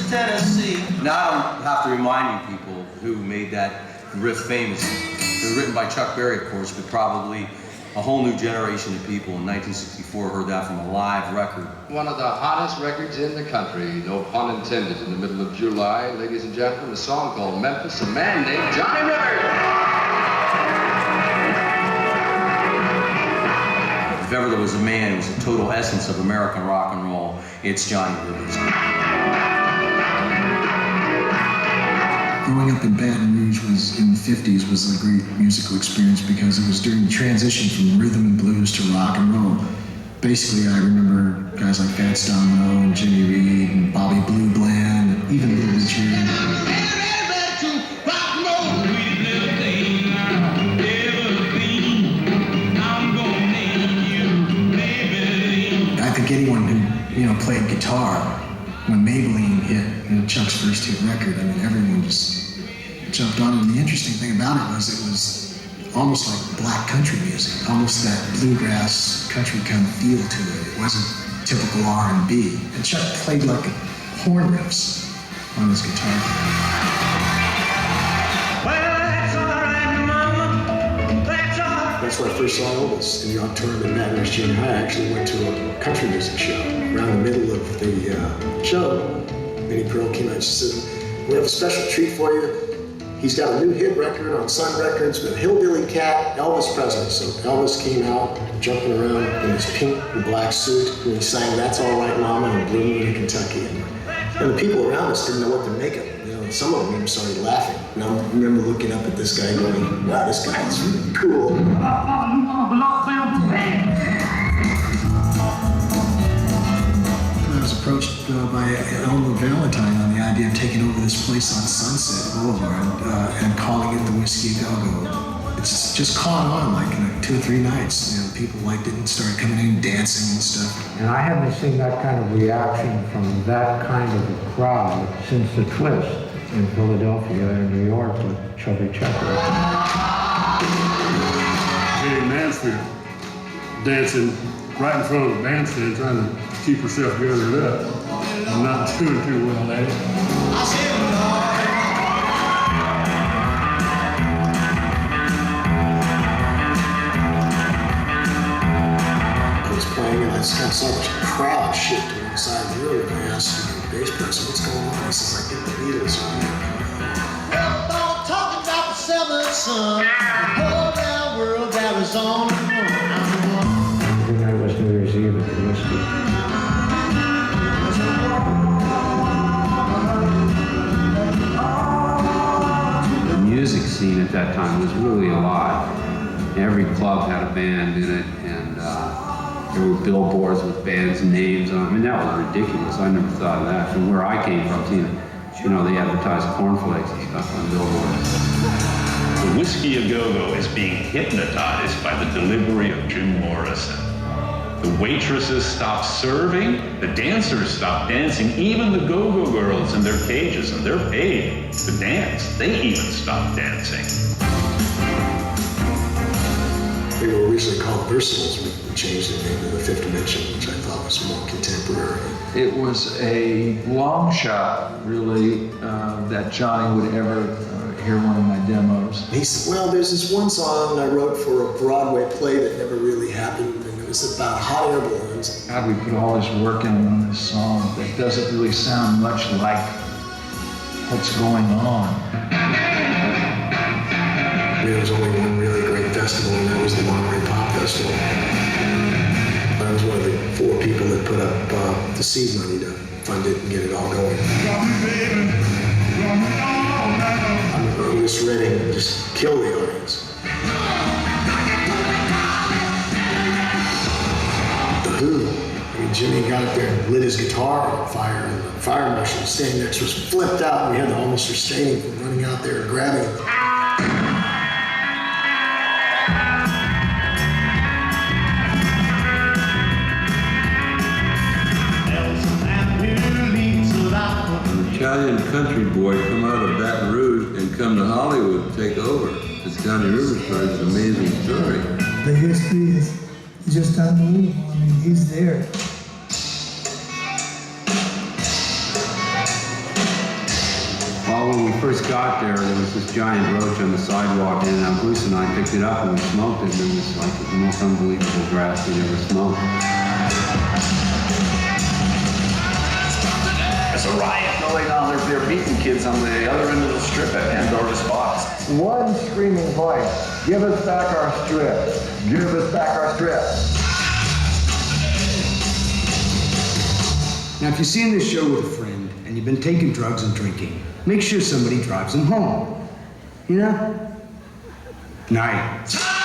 Tennessee. Now I don't have to remind you people who made that riff famous. It was written by Chuck Berry, of course, but probably a whole new generation of people in 1964 heard that from a live record. One of the hottest records in the country, no pun intended, in the middle of July. Ladies and gentlemen, a song called Memphis, a man named Johnny Rivers. If ever there was a man who was the total essence of American rock and roll, it's Johnny Rivers. Growing up in Baton Rouge in the 50s was a great musical experience because it was during the transition from rhythm and blues to rock and roll. Basically, I remember guys like Fats Domino and Jimmy Reed and Bobby Blue Bland, and even Little Richard. I think anyone who played guitar, when Maybelline hit Chuck's first hit record, I mean, everyone just jumped on it. And the interesting thing about it was almost like black country music, almost that bluegrass country kind of feel to it. It wasn't typical R&B. And Chuck played like horn riffs on his guitar. That's when I first saw Elvis in the auditorium in Baton Rouge Junior High. I actually went to a country music show. Around the middle of the show, Minnie Pearl came out and she said, "We have a special treat for you. He's got a new hit record on Sun Records with Hillbilly Cat, Elvis Presley." So Elvis came out jumping around in his pink and black suit, and he sang "That's All Right Mama" in Blue Moon in Kentucky. And the people around us didn't know what to make of it. Some of them even started laughing. And I remember looking up at this guy going, "Wow, this guy's really cool." I was approached by Elmer Valentine on the idea of taking over this place on Sunset Boulevard and calling it the Whiskey A Go-Go. It's just caught on like in 2 or 3 nights. People liked it and started coming in dancing and stuff. And I haven't seen that kind of reaction from that kind of a crowd since the Twist in Philadelphia and New York with Chubby Checker. Jane Mansfield dancing right in front of the bandstand, trying to keep herself gathered up. I'm not doing too well at it. I was playing and I just kind of saw this crowd shift to one side of the room, and I asked the bass person, "What's going on?" He says, "I think the Beatles are here." Everybody talking about the seventh son, the whole damn world that was on the run. Every night was New Year's Eve at the Whiskey. The music scene at that time was really alive. Every club had a band in it, and there were billboards with bands' names on them. I mean, that was ridiculous. I never thought of that. From where I came from, they advertised cornflakes and stuff on billboards. The Whiskey A Go-Go is being hypnotized by the delivery of Jim Morrison. The waitresses stop serving, the dancers stop dancing, even the go-go girls in their cages, and they're paid to dance. They even stop dancing. They were originally called Versatiles. We changed the name to the Fifth Dimension, which I thought was more contemporary. It was a long shot, really, that Johnny would ever hear one of my demos. He said, "Well, there's this one song I wrote for a Broadway play that never really happened, and it was about hot air balloons." God, we put all this work in on this song that doesn't really sound much like what's going on. There was only one really great festival, and that was the Monterey Pop Festival. I was one of the 4 people that put up the seed money to fund it and get it all going. I remember Otis Redding just kill the audience. The Who. I mean, Jimmy got up there and lit his guitar on fire, and the fire marshal standing next to us flipped out, and we had to almost restrain him from running out there and grabbing him. Italian country boy come out of Baton Rouge and come to Hollywood and take over. It's Johnny Rivers story. It's an amazing story. The history is just unbelievable. I mean, he's there. Well, when we first got there was this giant roach on the sidewalk, and Bruce and I picked it up and we smoked it, and it was like the most unbelievable grass we'd ever smoked. There's a riot going on. They're beating kids on the other end of the strip at Pandora Spots. One screaming voice, give us back our strip. Give us back our strip. Now, if you've seen this show with a friend and you've been taking drugs and drinking, make sure somebody drives them home. You know? Night.